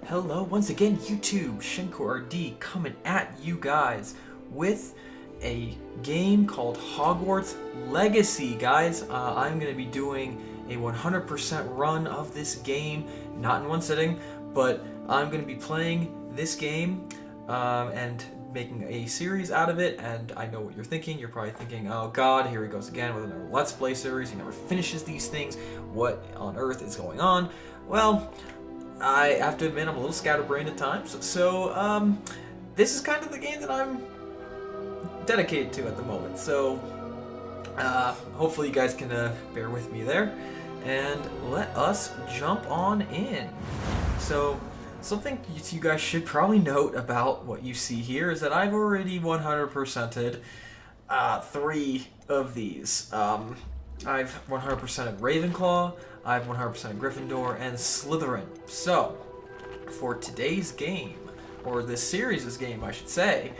Hello, once again, YouTube. ShenkoRD coming at you guys with a game called Hogwarts Legacy, guys. I'm going to be doing a 100% run of this game, not in one sitting, but I'm going to be playing this game and making a series out of it. And I know what you're thinking. You're probably thinking, oh god, here he goes again with another Let's Play series. He never finishes these things. What on earth is going on? Well, I have to admit I'm a little scatterbrained at times, so this is kind of the game that I'm dedicated to at the moment. So hopefully you guys can bear with me there, and let us jump on in. So something you guys should probably note about what you see here is that I've already 100%ed 3 of these. I've 100%ed Ravenclaw, I've 100%ed Gryffindor, and Slytherin. So, for today's game, or this series' game I should say,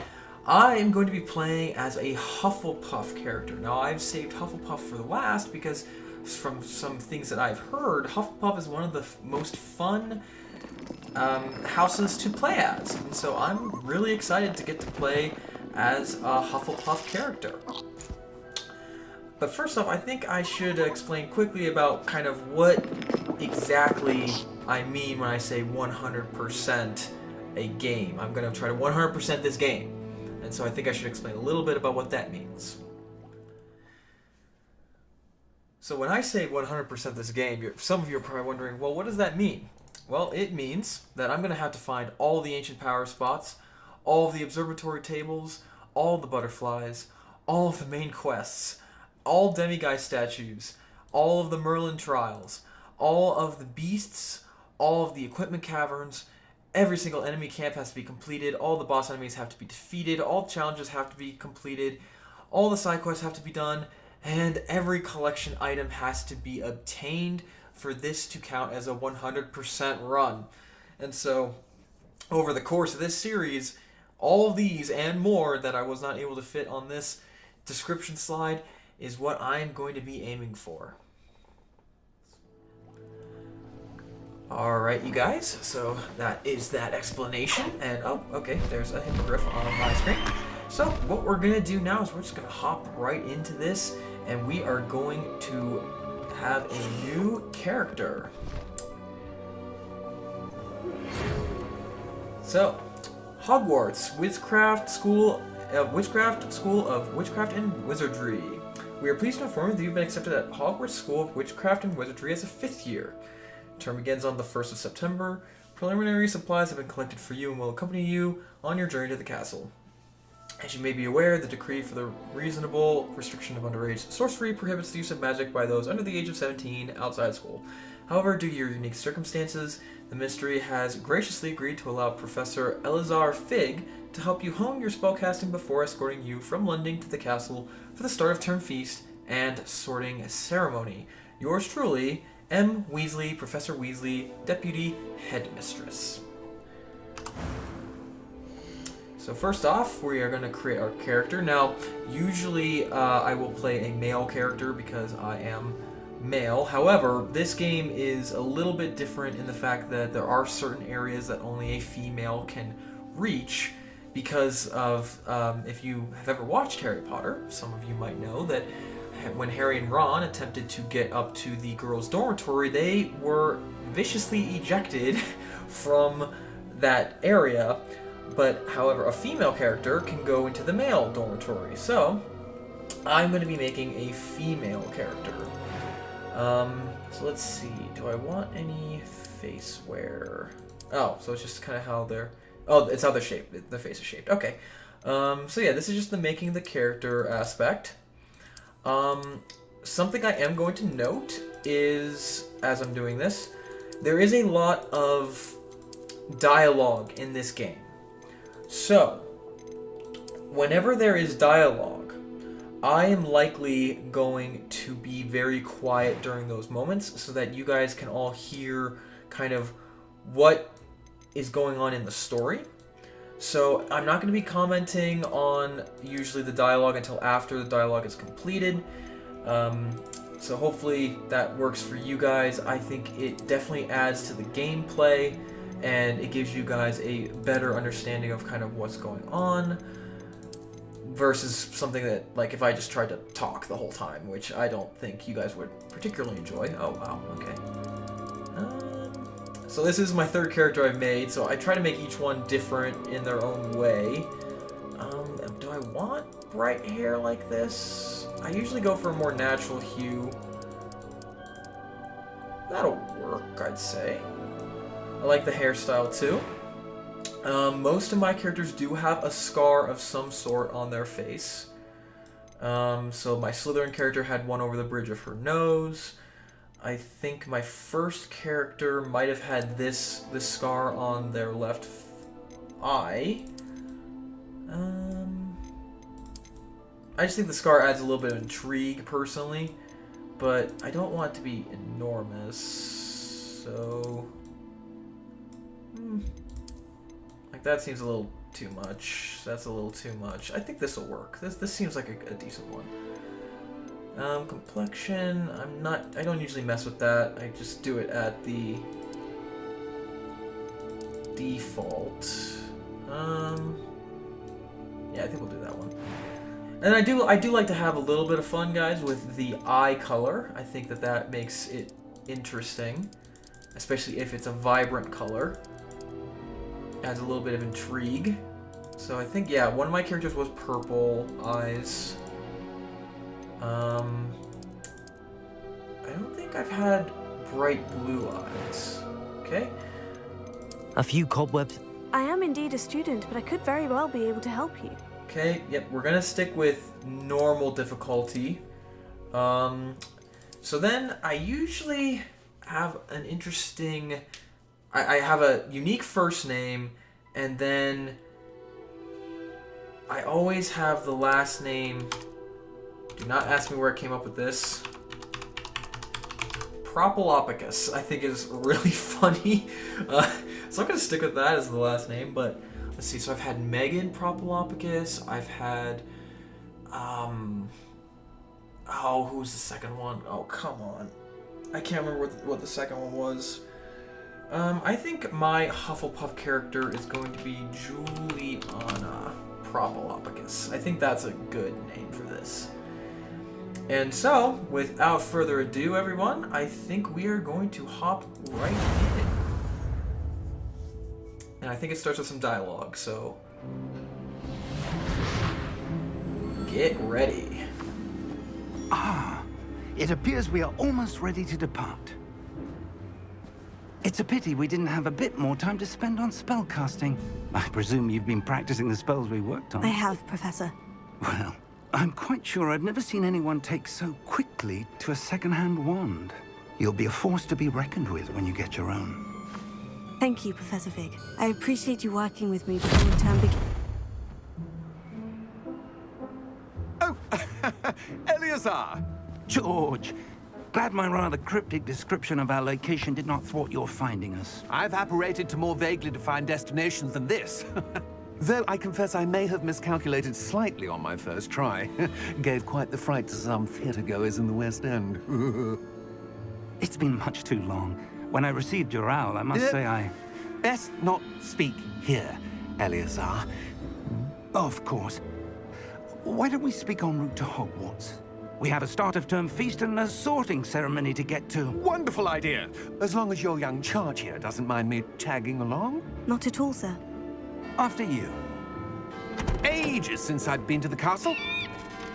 I am going to be playing as a Hufflepuff character. Now, I've saved Hufflepuff for the last because from some things that I've heard, Hufflepuff is one of the most fun houses to play as. And so I'm really excited to get to play as a Hufflepuff character. But first off, I think I should explain quickly about kind of what exactly I mean when I say 100% a game. I'm going to try to 100% this game. And so I think I should explain a little bit about what that means. So when I say 100% this game, some of you are probably wondering, well, what does that mean? Well, it means that I'm going to have to find all the ancient power spots, all of the observatory tables, all the butterflies, all of the main quests, all demiguise statues, all of the Merlin trials, all of the beasts, all of the equipment caverns, every single enemy camp has to be completed, all the boss enemies have to be defeated, all challenges have to be completed, all the side quests have to be done, and every collection item has to be obtained for this to count as a 100% run. And so, over the course of this series, all of these and more that I was not able to fit on this description slide is what I'm going to be aiming for. Alright, you guys, so that is that explanation, and oh, okay, there's a hippogriff on my screen. So, what we're going to do now is we're just going to hop right into this, and we are going to have a new character. So, Hogwarts, Witchcraft School of Witchcraft and Wizardry. We are pleased to inform you that you've been accepted at Hogwarts School of Witchcraft and Wizardry as a 5th year. Term begins on the 1st of September. Preliminary supplies have been collected for you and will accompany you on your journey to the castle. As you may be aware, the decree for the reasonable restriction of underage sorcery prohibits the use of magic by those under the age of 17 outside school. However, due to your unique circumstances, the Ministry has graciously agreed to allow Professor Elazar Fig to help you hone your spellcasting before escorting you from London to the castle for the start of term feast and sorting ceremony. Yours truly, M. Weasley, Professor Weasley, Deputy Headmistress. So first off, we are going to create our character. Now, usually I will play a male character because I am male. However, this game is a little bit different in the fact that there are certain areas that only a female can reach because of, if you have ever watched Harry Potter, some of you might know that when Harry and Ron attempted to get up to the girls' dormitory, they were viciously ejected from that area. But, however, a female character can go into the male dormitory. So, I'm going to be making a female character. So let's see. Do I want any face wear? Oh, so it's just kind of how they're... Oh, it's how they're shaped. The face is shaped. Okay. So yeah, this is just the making the character aspect. Something I am going to note is, as I'm doing this, there is a lot of dialogue in this game. So, whenever there is dialogue, I am likely going to be very quiet during those moments so that you guys can all hear kind of what is going on in the story. So, I'm not going to be commenting on usually the dialogue until after the dialogue is completed. So hopefully that works for you guys. I think it definitely adds to the gameplay and it gives you guys a better understanding of kind of what's going on versus something that, like, if I just tried to talk the whole time, which I don't think you guys would particularly enjoy. Oh, wow, okay. So this is my third character I've made, so I try to make each one different in their own way. Do I want bright hair like this? I usually go for a more natural hue. That'll work, I'd say. I like the hairstyle too. Most of my characters do have a scar of some sort on their face. So my Slytherin character had one over the bridge of her nose. I think my first character might have had this scar on their left eye. I just think the scar adds a little bit of intrigue, personally, but I don't want it to be enormous, so... Like, that seems a little too much. That's a little too much. I think this will work. This seems like a decent one. Complexion, I don't usually mess with that. I just do it at the default. Yeah, I think we'll do that one. And I do like to have a little bit of fun, guys, with the eye color. I think that makes it interesting, especially if it's a vibrant color. Adds a little bit of intrigue. So I think, yeah, one of my characters was purple eyes. I don't think I've had bright blue eyes. Okay. A few cobwebs. I am indeed a student, but I could very well be able to help you. Okay, yep, we're gonna stick with normal difficulty. So then I usually have an interesting... I have a unique first name, and then I always have the last name... Do not ask me where I came up with this. Propylopicus, I think, is really funny. So I'm gonna stick with that as the last name, but let's see. So I've had Megan Propylopicus. I've had, oh, who's the second one? Oh, come on. I can't remember what the second one was. I think my Hufflepuff character is going to be Juliana Propylopicus. I think that's a good name for this. And so, without further ado, everyone, I think we are going to hop right in. And I think it starts with some dialogue, so... Get ready. Ah, it appears we are almost ready to depart. It's a pity we didn't have a bit more time to spend on spellcasting. I presume you've been practicing the spells we worked on. I have, Professor. Well, I'm quite sure I've never seen anyone take so quickly to a second-hand wand. You'll be a force to be reckoned with when you get your own. Thank you, Professor Fig. I appreciate you working with me before the term begins. Oh, Eleazar! George, glad my rather cryptic description of our location did not thwart your finding us. I've apparated to more vaguely defined destinations than this. Though I confess I may have miscalculated slightly on my first try. Gave quite the fright to some theatre-goers in the West End. It's been much too long. When I received your owl, I must say I... Best not speak here, Eleazar. Of course. Why don't we speak en route to Hogwarts? We have a start-of-term feast and a sorting ceremony to get to. Wonderful idea! As long as your young charge here doesn't mind me tagging along. Not at all, sir. After you. Ages since I'd been to the castle.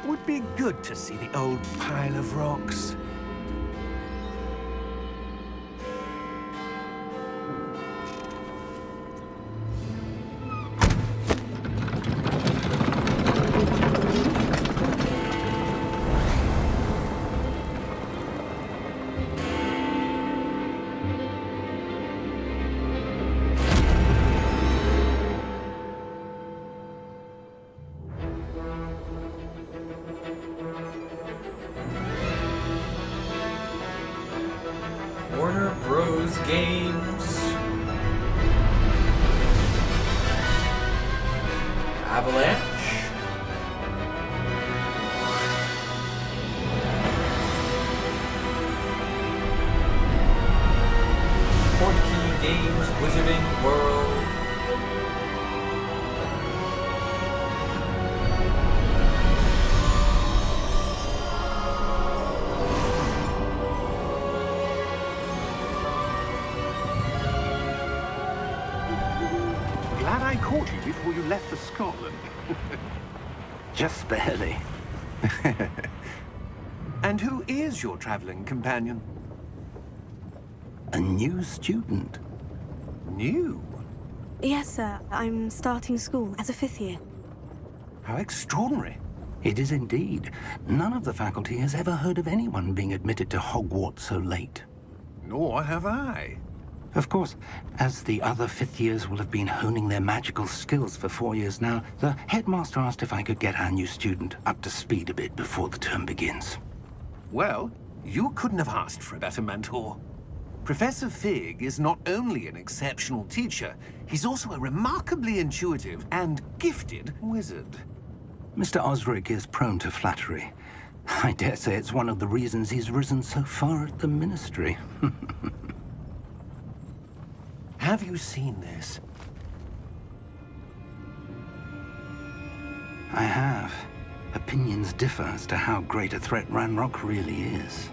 Would be good to see the old pile of rocks. Warner Bros. Games. Avalanche. Portkey Games Wizarding left for Scotland. Just barely. And who is your traveling companion? A new student. New? Yes, sir. I'm starting school as a 5th year. How extraordinary. It is indeed. None of the faculty has ever heard of anyone being admitted to Hogwarts so late. Nor have I. Of course, as the other 5th years will have been honing their magical skills for 4 years now, the headmaster asked if I could get our new student up to speed a bit before the term begins. Well, you couldn't have asked for a better mentor. Professor Fig is not only an exceptional teacher, he's also a remarkably intuitive and gifted wizard. Mr. Osric is prone to flattery. I dare say it's one of the reasons he's risen so far at the Ministry. Have you seen this? I have. Opinions differ as to how great a threat Ranrock really is.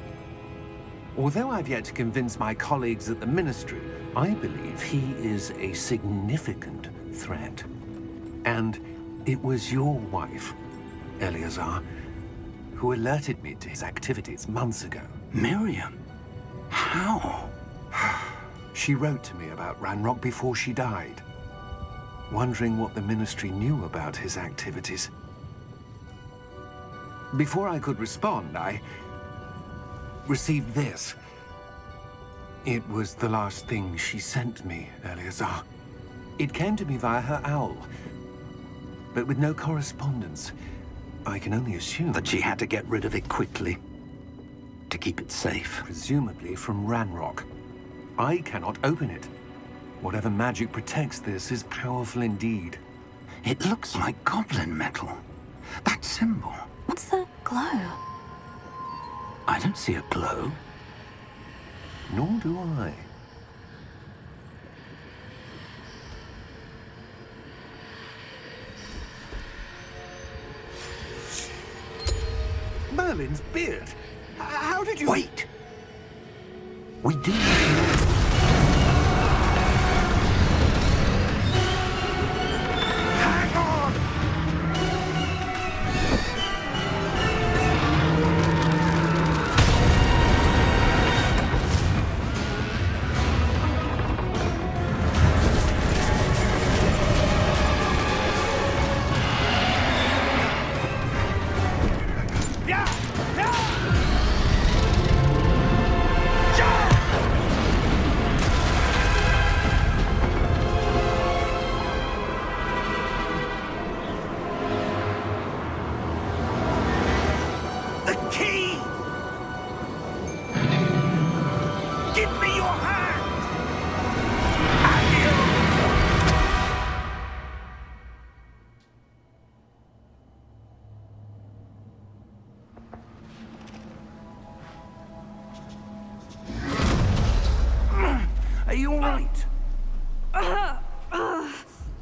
Although I've yet to convince my colleagues at the Ministry, I believe he is a significant threat. And it was your wife, Eleazar, who alerted me to his activities months ago. Miriam? How? She wrote to me about Ranrock before she died, wondering what the Ministry knew about his activities. Before I could respond, I received this. It was the last thing she sent me, Eleazar. It came to me via her owl, but with no correspondence. I can only assume That she had to get rid of it quickly. To keep it safe. presumably from Ranrock. I cannot open it. Whatever magic protects this is powerful indeed. It looks like goblin metal. That symbol. What's the glow? I don't see a glow. Nor do I. Merlin's beard. How did you... Wait! We do need to know. Hang on! The key! Give me your hand! Are you all right?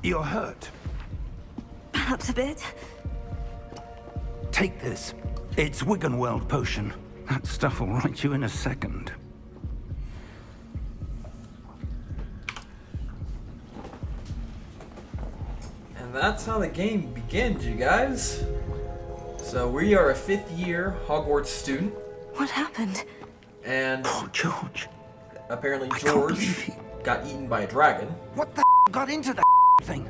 You're hurt. Perhaps a bit. Take this. It's Wiggenweld potion. That stuff will right you in a second. And that's how the game begins, you guys. So we are a 5th year Hogwarts student, What happened? and Poor George. apparently I can't George believe he- got eaten by a dragon. What the got into that thing?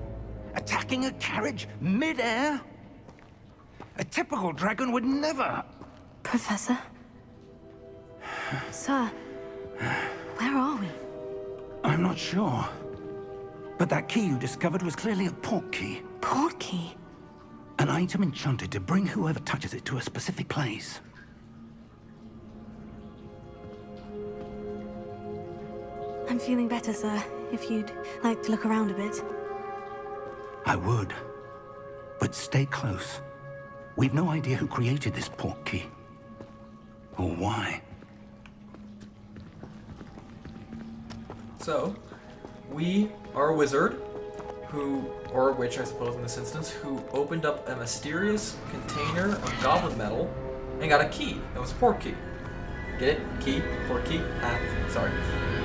Attacking a carriage mid-air? A typical dragon would never... Professor? Sir, where are we? I'm not sure. But that key you discovered was clearly a port key. Port key? An item enchanted to bring whoever touches it to a specific place. I'm feeling better, sir. If you'd like to look around a bit. I would. But stay close. We've no idea who created this port key. Or why. So, we are a wizard who, or a witch I suppose in this instance, who opened up a mysterious container of goblin metal and got a key. That was a port key. Get it? Key? Port key? Ah, sorry.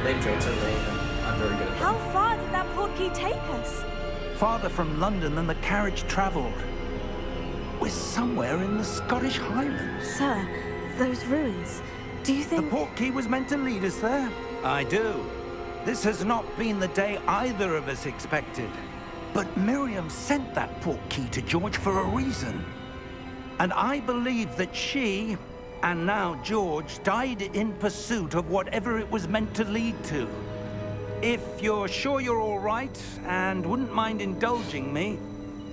Name traits are lame and I'm very good at How them. far did that port key take us? farther from London than the carriage travelled. We're somewhere in the Scottish Highlands. Sir, those ruins. Do you The think... portkey was meant to lead us there? I do. This has not been the day either of us expected. But Miriam sent that portkey to George for a reason. And I believe that she, and now George, died in pursuit of whatever it was meant to lead to. If you're sure you're all right, and wouldn't mind indulging me,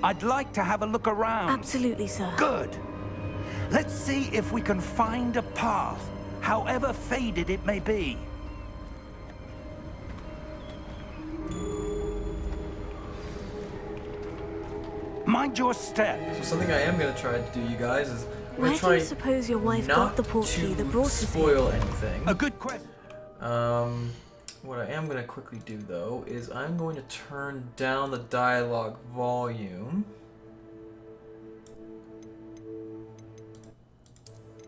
I'd like to have a look around. Absolutely, sir. Good. Let's see if we can find a path, however faded it may be. Mind your step. So something I am going to try to do, you guys, is I'm Where going to do you try suppose your wife not got the portkey that to brought us here? spoil anything. A good question. What I am going to quickly do, though, is I'm going to turn down the dialogue volume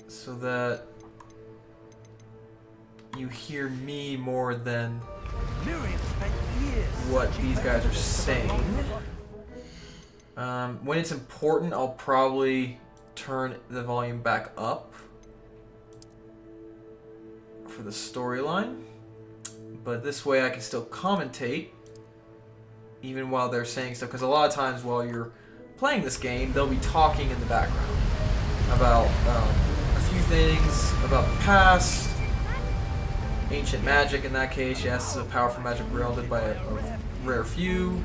so that you hear me more than what these guys are saying. When it's important, I'll probably turn the volume back up for the storyline. But this way I can still commentate even while they're saying stuff, because a lot of times while you're playing this game, they'll be talking in the background about a few things about the past, ancient magic in that case. Yes, a powerful magic wielded by a rare few,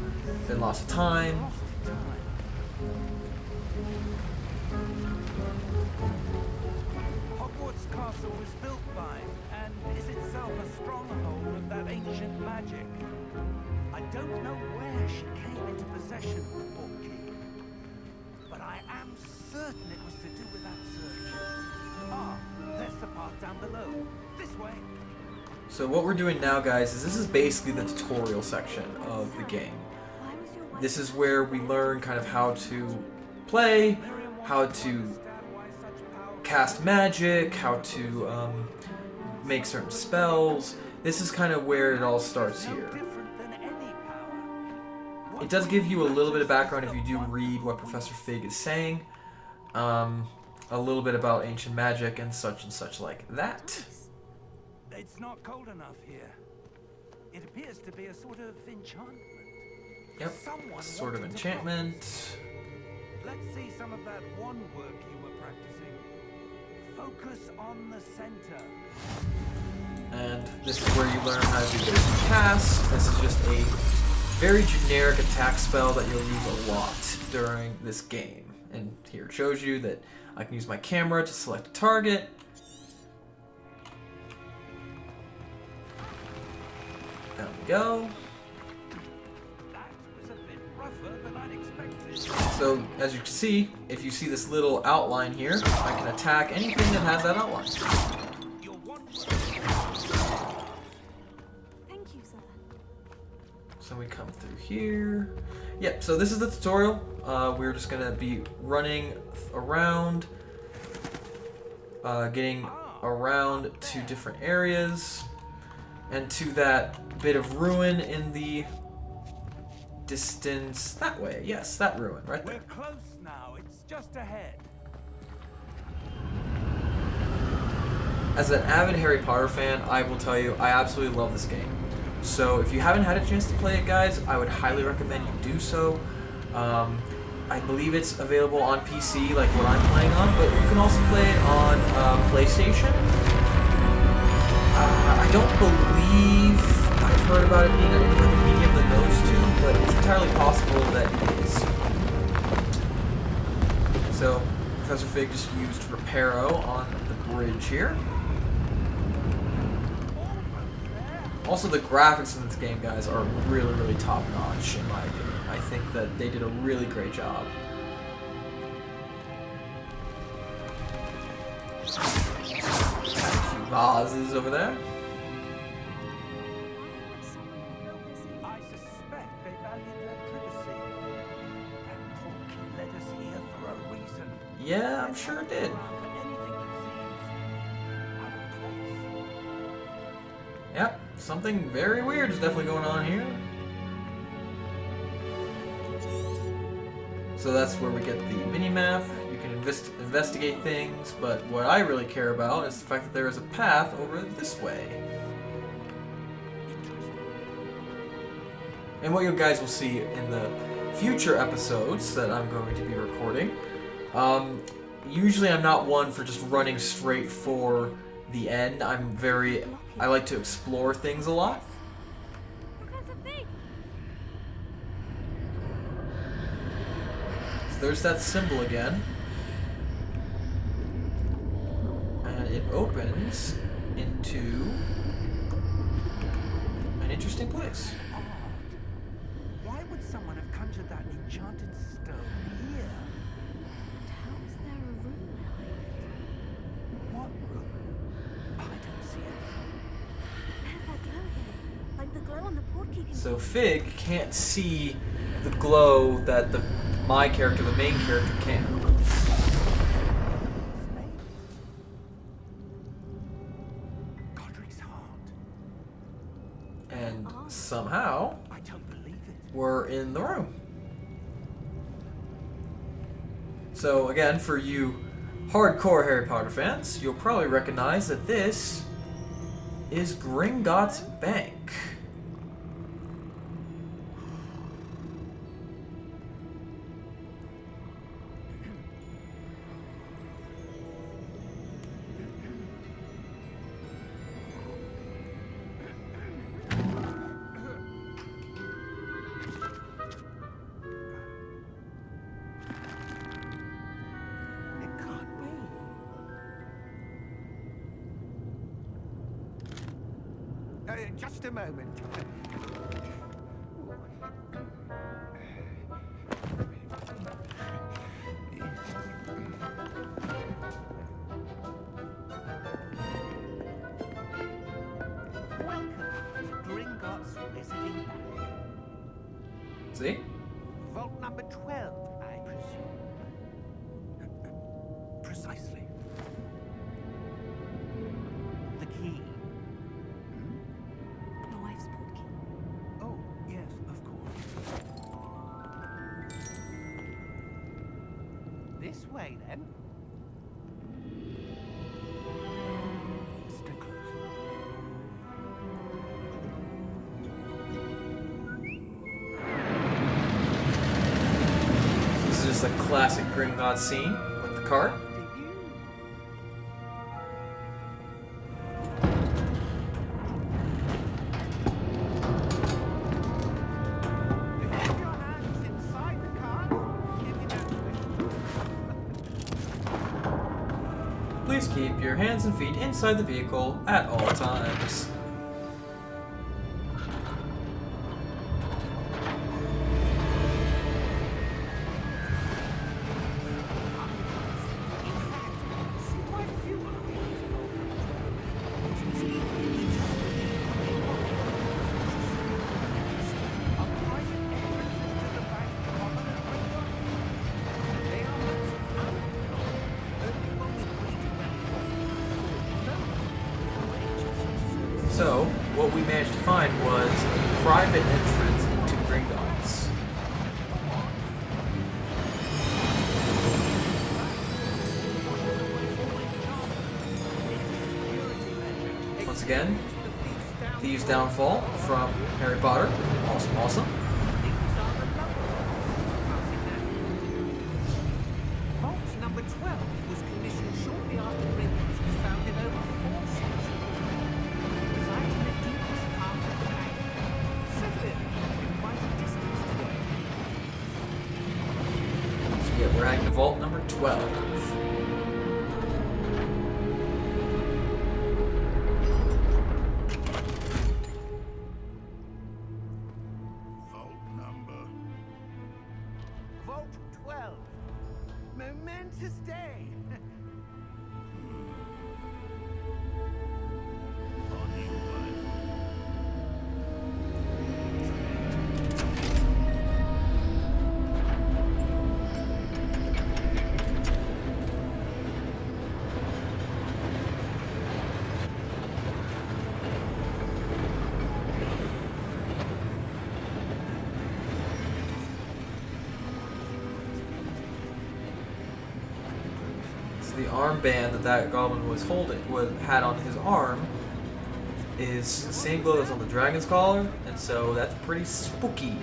been lost to time. Hogwarts Castle was built by, and is itself a stronghold of that ancient magic. I don't know where she came into possession of the portkey, but I am certain it was to do with that search. Ah, there's the path down below. This way. So what we're doing now, guys, is this is basically the tutorial section of the game. This is where we learn kind of how to play, how to cast magic, how to make certain spells. This is kind of where it all starts here. It does give you a little bit of background if you do read what Professor Fig is saying. A little bit about ancient magic and such like that. It's not cold enough here. It appears to be a sort of enchantment. Yep, sort of enchantment. Let's see some of that one work you were practicing. Focus on the center. And this is where you learn how to do basic cast. This is just a very generic attack spell that you'll use a lot during this game. And here it shows you that I can use my camera to select a target. There we go. So, as you can see, if you see this little outline here, I can attack anything that has that outline. Thank you, sir. So we come through here. Yep, so this is the tutorial. We're just going to be running around, getting around to different areas, and to that bit of ruin in the distance that way. Yes, that ruin right there. We're close now. It's just ahead. As an avid Harry Potter fan, I will tell you, I absolutely love this game. So if you haven't had a chance to play it, guys, I would highly recommend you do so. I believe it's available on PC, like what I'm playing on, but you can also play it on PlayStation. I don't believe I've heard about it being on any other medium than those two, but it's entirely possible that it is. So, Professor Fig just used Reparo on the bridge here. Also, the graphics in this game, guys, are really, really top-notch, in my opinion. I think that they did a really great job. A few vases over there. I suspect they valued their privacy. That portkey led us here for a reason. Yeah, I'm sure it did. For anything that seems out of place. Yep, something very weird is definitely going on here. So that's where we get the mini-map. You can investigate things, but what I really care about is the fact that there is a path over this way. And what you guys will see in the future episodes that I'm going to be recording, usually I'm not one for just running straight for the end. I like to explore things a lot. So there's that symbol again. And it opens into an interesting place. Why would someone have conjured that enchanted stone here? How is there a room behind? What room? I don't see anything. There's that glow here. Like the glow on the portkey can... So Fig can't see the glow that my character, the main character, can. Godric's heart. And somehow, I don't believe it. we're in the room. So again, for you hardcore Harry Potter fans, you'll probably recognize that this is Gringotts Bank. It can't be. Just a moment. Welcome to Gringotts Visiting Bank. See? Vault number 12, I presume. Precisely. The key. Your wife's portkey. Oh, yes, of course. This way, then. Stay close. This is just a classic Gringotts scene with the cart. Keep your hands inside the cart. If you don't wish. Please keep your hands and feet inside the vehicle at all times. So, what we managed to find was a private entrance into Gringotts. Once again, Thieves' Downfall from Harry Potter. Awesome, awesome. Vault number 12 was commissioned shortly after Gringotts was founded over 4 centuries. It resides in the deepest part of the bank. Settled with quite a distance to go. So yeah, we're at vault number 12. Vault number. Vault 12. Momentous day. On you, bud. So the armband that goblin was holding, had on his arm, is the same glow that's on the dragon's collar, and so that's pretty spooky.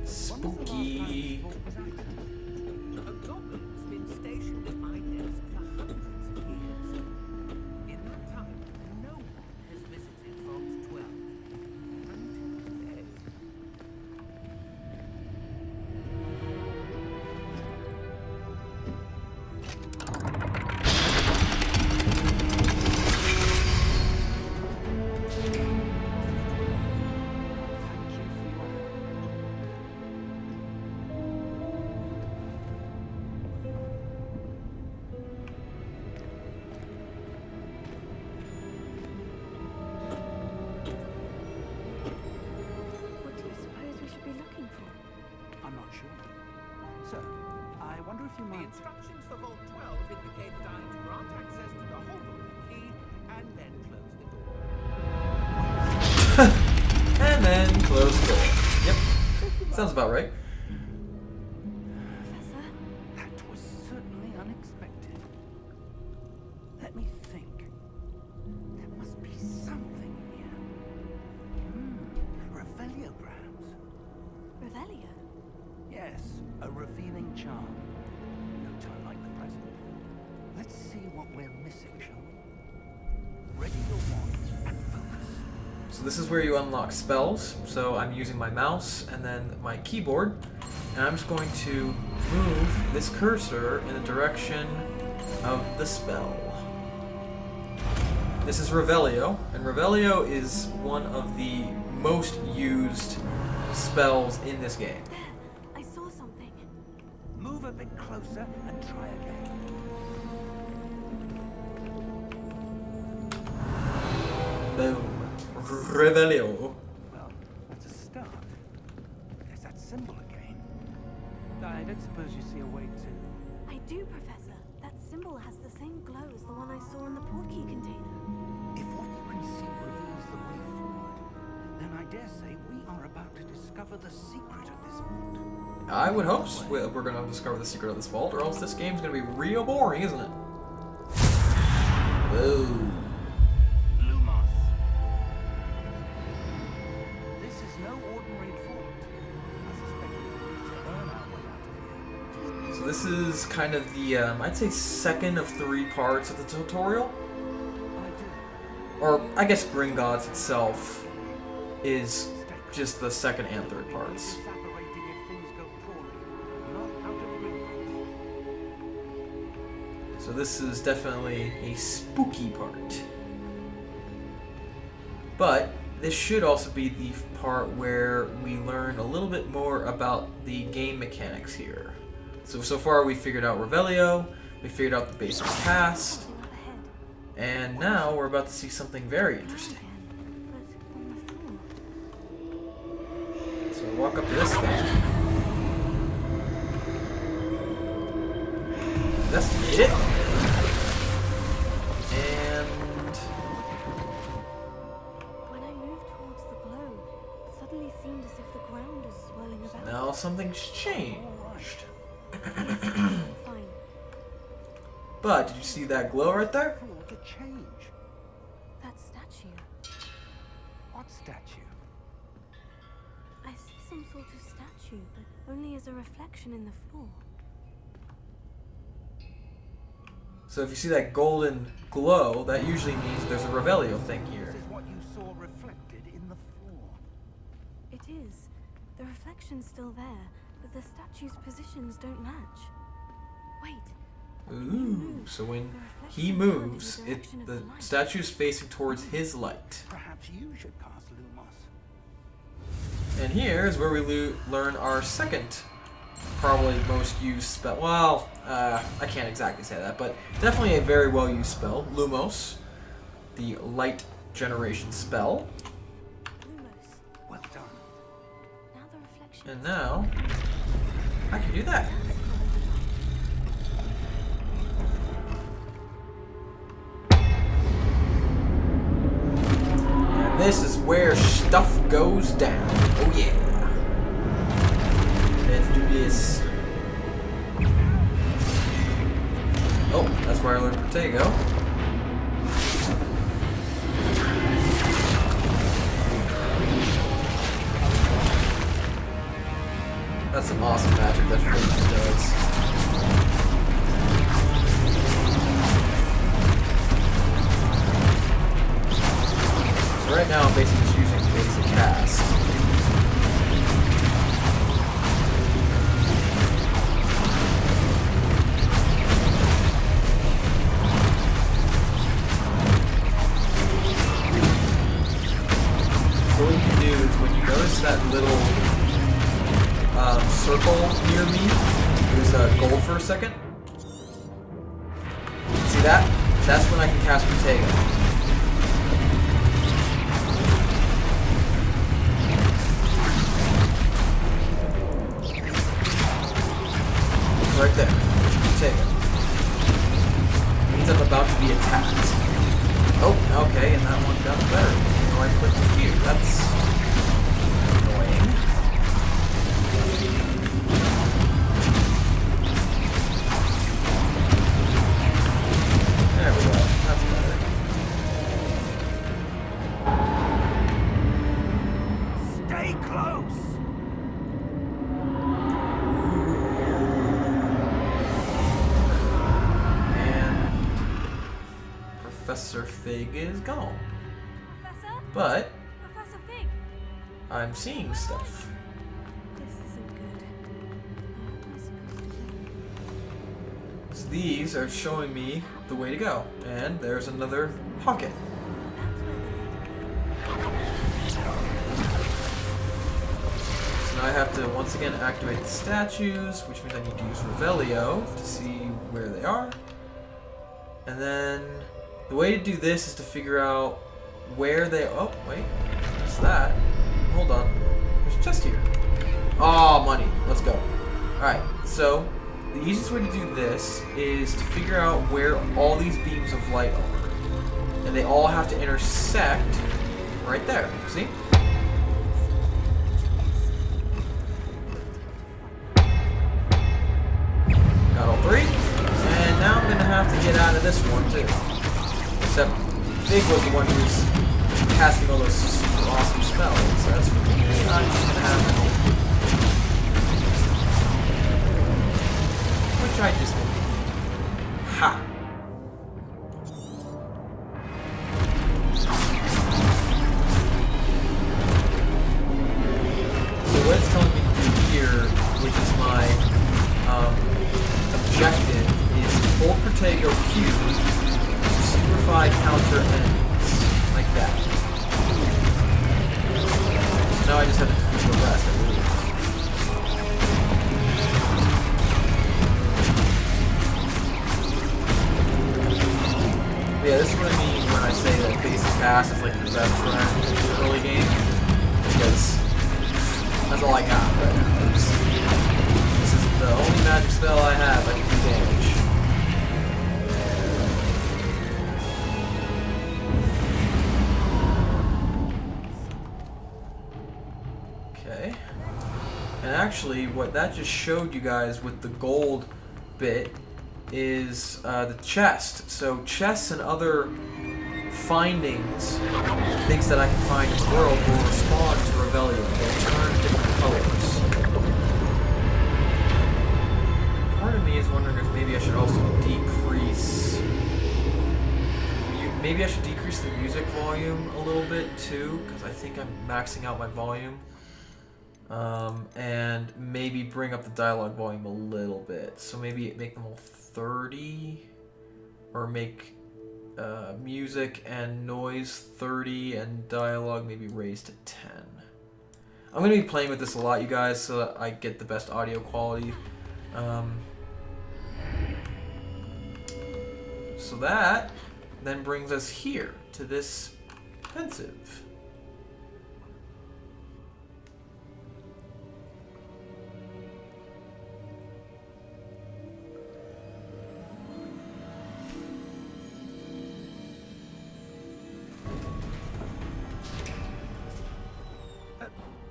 Spooky. A goblin's been stationed at my desk for hundreds of years. In that time, no one has visited Vault 12 until today. What do you suppose we should be looking for? I'm not sure. So, I wonder if you might... The instructions for Vault 12 indicate that I am to grant access to the Hogwarts key and then close the door. And then close the door. Yep. Sounds about right. Professor? That was certainly unexpected. Let me think. There must be something here. Revelio-grams. Revelio? Yes, a revealing charm. No time like the present. Let's see what we're missing, shall we? Ready your wands and focus. So this is where you unlock spells. So I'm using my mouse and then my keyboard, and I'm just going to move this cursor in the direction of the spell. This is Revelio, and Revelio is one of the most used spells in this game. There! I saw something. Move a bit closer and try again. Boom. Revelio. Well, that's a start. There's that symbol again. I don't suppose you see a way to... I do, Professor. That symbol has the same glow as the one I saw in the portkey container. If what you can see reveals the way forward, then I dare say we are about to discover the secret of this vault. I would hope we're going to discover the secret of this vault, or else this game's going to be real boring, isn't it? Whoa. Lumos. This is no ordinary vault. I suspect we need to earn our way out of here. So this is kind of the, I'd say second of 3 parts of the tutorial. I do. Or, I guess Gringotts itself is just the second and third parts. Evaporating if things go poorly. Not out of Gringotts. So this is definitely a spooky part. But this should also be the part where we learn a little bit more about the game mechanics here. So far we figured out Revelio, we figured out the basic cast, Something up ahead. and now we're about to see something very interesting. Again, but on the floor. So we walk up to this thing. Investigate it. And When I moved towards the glow, it suddenly seemed as if the ground was swirling about. now something's changed. Fine. But did you see that glow right there? What a change. That statue. What statue? I see some sort of statue, but only as a reflection in the floor. So if you see that golden glow, that usually means there's a Revelio thing here. This is what you saw reflected in the floor. It is. The reflection's still there, but the statue's positions don't match. Wait. Ooh, so when he moves, the statue's facing towards his light. Perhaps you should cast Lumos. And here is where we learn our second, probably most used spell. Well, I can't exactly say that, but definitely a very well used spell, Lumos. the light generation spell. Lumos. Well done. Now the reflection. And now I can do that. And this is where stuff goes down. Oh yeah. Let's do this. Oh, that's where I learned Protego. That's some awesome magic that Freeze does. So right now I'm basically just using basic cast. So what you can do is when you notice that little circle near me, there's gold for a second. See that? That's when I can cast Protego. Right there. Protego. Means I'm about to be attacked. Oh, okay, and that one got better. So I clicked Q. That's annoying. There we go. That's better. Stay close. And Professor Fig is gone. Professor? But Professor Fig! I'm seeing stuff. This isn't good. What am I supposed to do? So these are showing me the way to go. And there's another pocket. So now I have to once again activate the statues, which means I need to use Revelio to see where they are. And then the way to do this is to figure out where they. Oh, wait. What's that? Hold on. There's a chest here. Oh, money. Let's go. Alright, so the easiest way to do this is to figure out where all these beams of light are. And they all have to intersect right there. See? Got all three. And now I'm going to have to get out of this one too. Except Fig was the one who was casting all those super awesome spells. So that's not going to happen. Which I just did. Ha! So what it's telling me to do here, which is my objective, is hold Protego Q to superify counter enemies. Like that. So now I just have to do the rest, I believe. But yeah, this is what I mean when I say that basic pass is like the best friend in the early game. Because that's all I got right now. This is the only magic spell I have that can do damage. Okay. And actually, what that just showed you guys with the gold bit is the chest. So chests and other findings, things that I can find in the world, will respond to Rebellion. They'll turn different colors. Part of me is wondering if maybe I should also decrease. Maybe I should decrease the music volume a little bit too, because I think I'm maxing out my volume. And maybe bring up the dialogue volume a little bit. So maybe make them all 30, or make music and noise 30 and dialogue maybe raised to 10. I'm going to be playing with this a lot, you guys, so that I get the best audio quality. So that then brings us here to this pensive.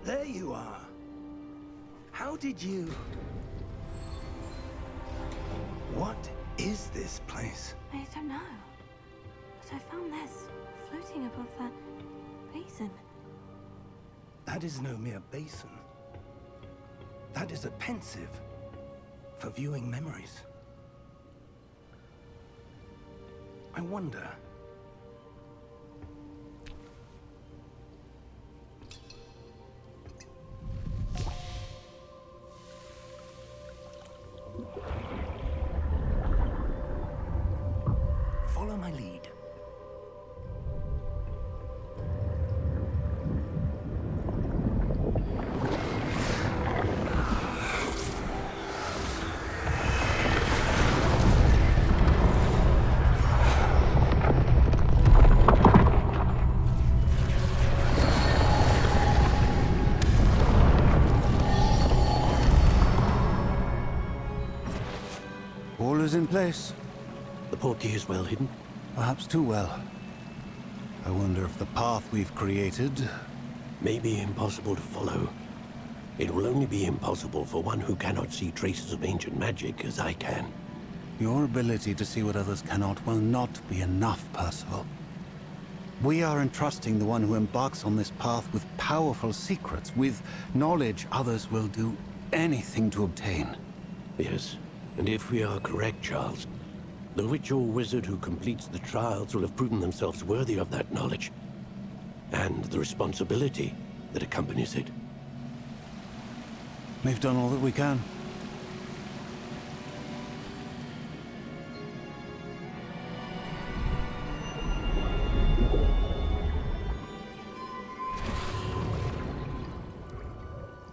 There you are. How did you... What is this place? I don't know. But I found this floating above that basin. That is no mere basin. That is a pensive for viewing memories. I wonder... Follow my lead. All is in place. The portkey is well hidden. Perhaps too well. I wonder if the path we've created... May be impossible to follow. It will only be impossible for one who cannot see traces of ancient magic as I can. Your ability to see what others cannot will not be enough, Percival. We are entrusting the one who embarks on this path with powerful secrets, with knowledge others will do anything to obtain. Yes, and if we are correct, Charles, the witch or wizard who completes the trials will have proven themselves worthy of that knowledge, and the responsibility that accompanies it. We've done all that we can.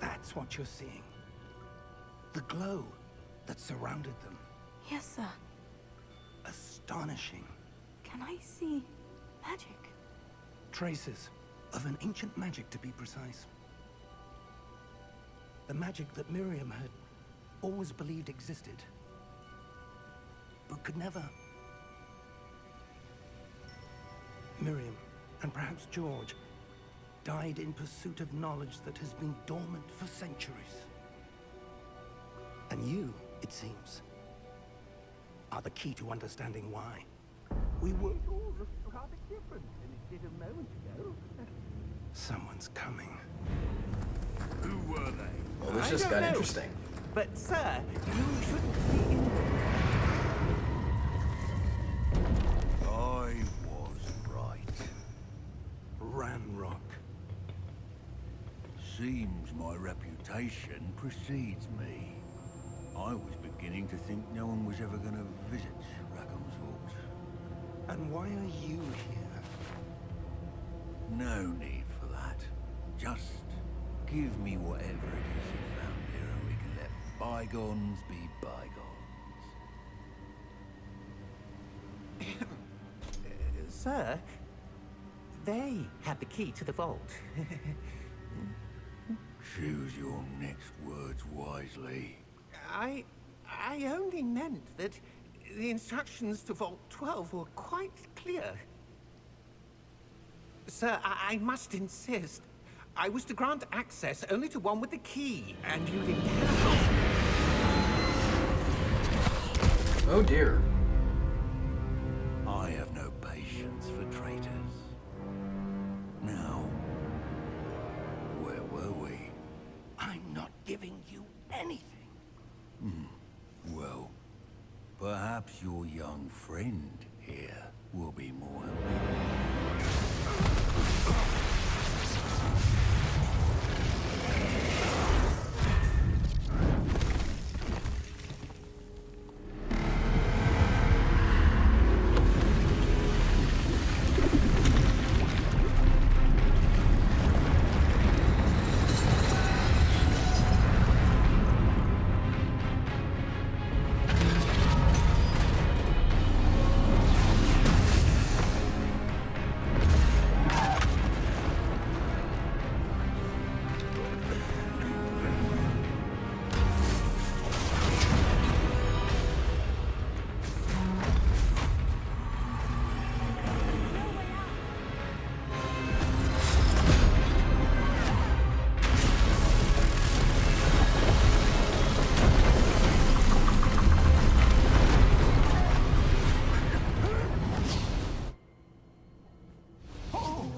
That's what you're seeing. The glow that surrounded them. Yes, sir. Astonishing. Can I see magic? Traces of an ancient magic, to be precise. The magic that Miriam had always believed existed, but could never. Miriam, and perhaps George, died in pursuit of knowledge that has been dormant for centuries. And you, it seems, are the key to understanding why. We were all rather different than it did a moment ago. Someone's coming. Who were they? Well, this just got interesting. But, sir, you shouldn't be in... I was right. Ranrock. Seems my reputation precedes me. I was beginning to think no one was ever going to visit Rackham's vault. And why are you here? No need for that. Just give me whatever it is you found here and we can let bygones be bygones. Sir, they had the key to the vault. Choose your next words wisely. I only meant that the instructions to Vault 12 were quite clear. Sir, I must insist. I was to grant access only to one with the key, and you didn't have it. Oh dear. I have no patience for traitors. Now, where were we? I'm not giving you anything. Well, perhaps your young friend here will be more helpful.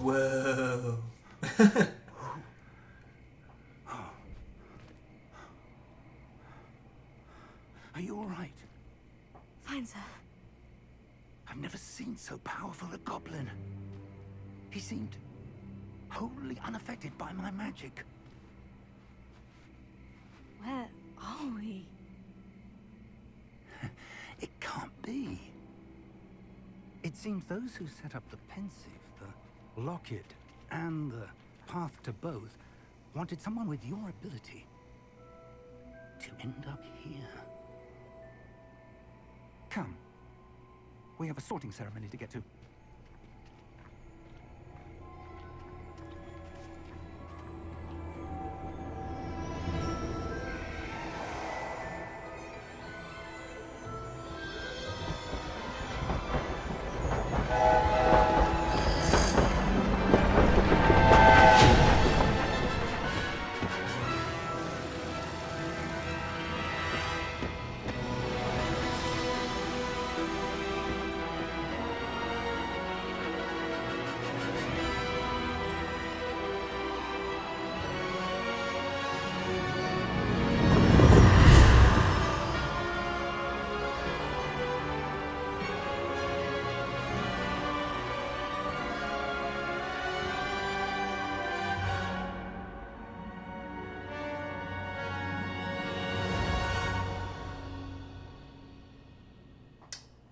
Whoa. Are you all right? Fine, sir. I've never seen so powerful a goblin. He seemed wholly unaffected by my magic. Where are we? It can't be. It seems those who set up the Pensive, the Locket, and the Path to Both wanted someone with your ability to end up here. Come. We have a sorting ceremony to get to.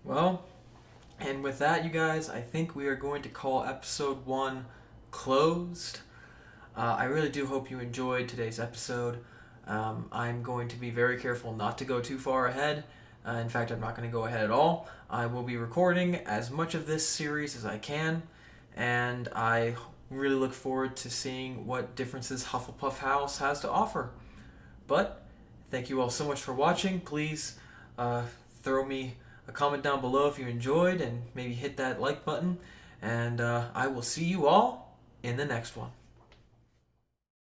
Well, and with that, you guys, I think we are going to call episode 1 closed. I really do hope you enjoyed today's episode. I'm going to be very careful not to go too far ahead. In fact, I'm not going to go ahead at all. I will be recording as much of this series as I can, and I really look forward to seeing what differences Hufflepuff House has to offer. But thank you all so much for watching. Please throw me a comment down below if you enjoyed, and maybe hit that like button. And I will see you all in the next one.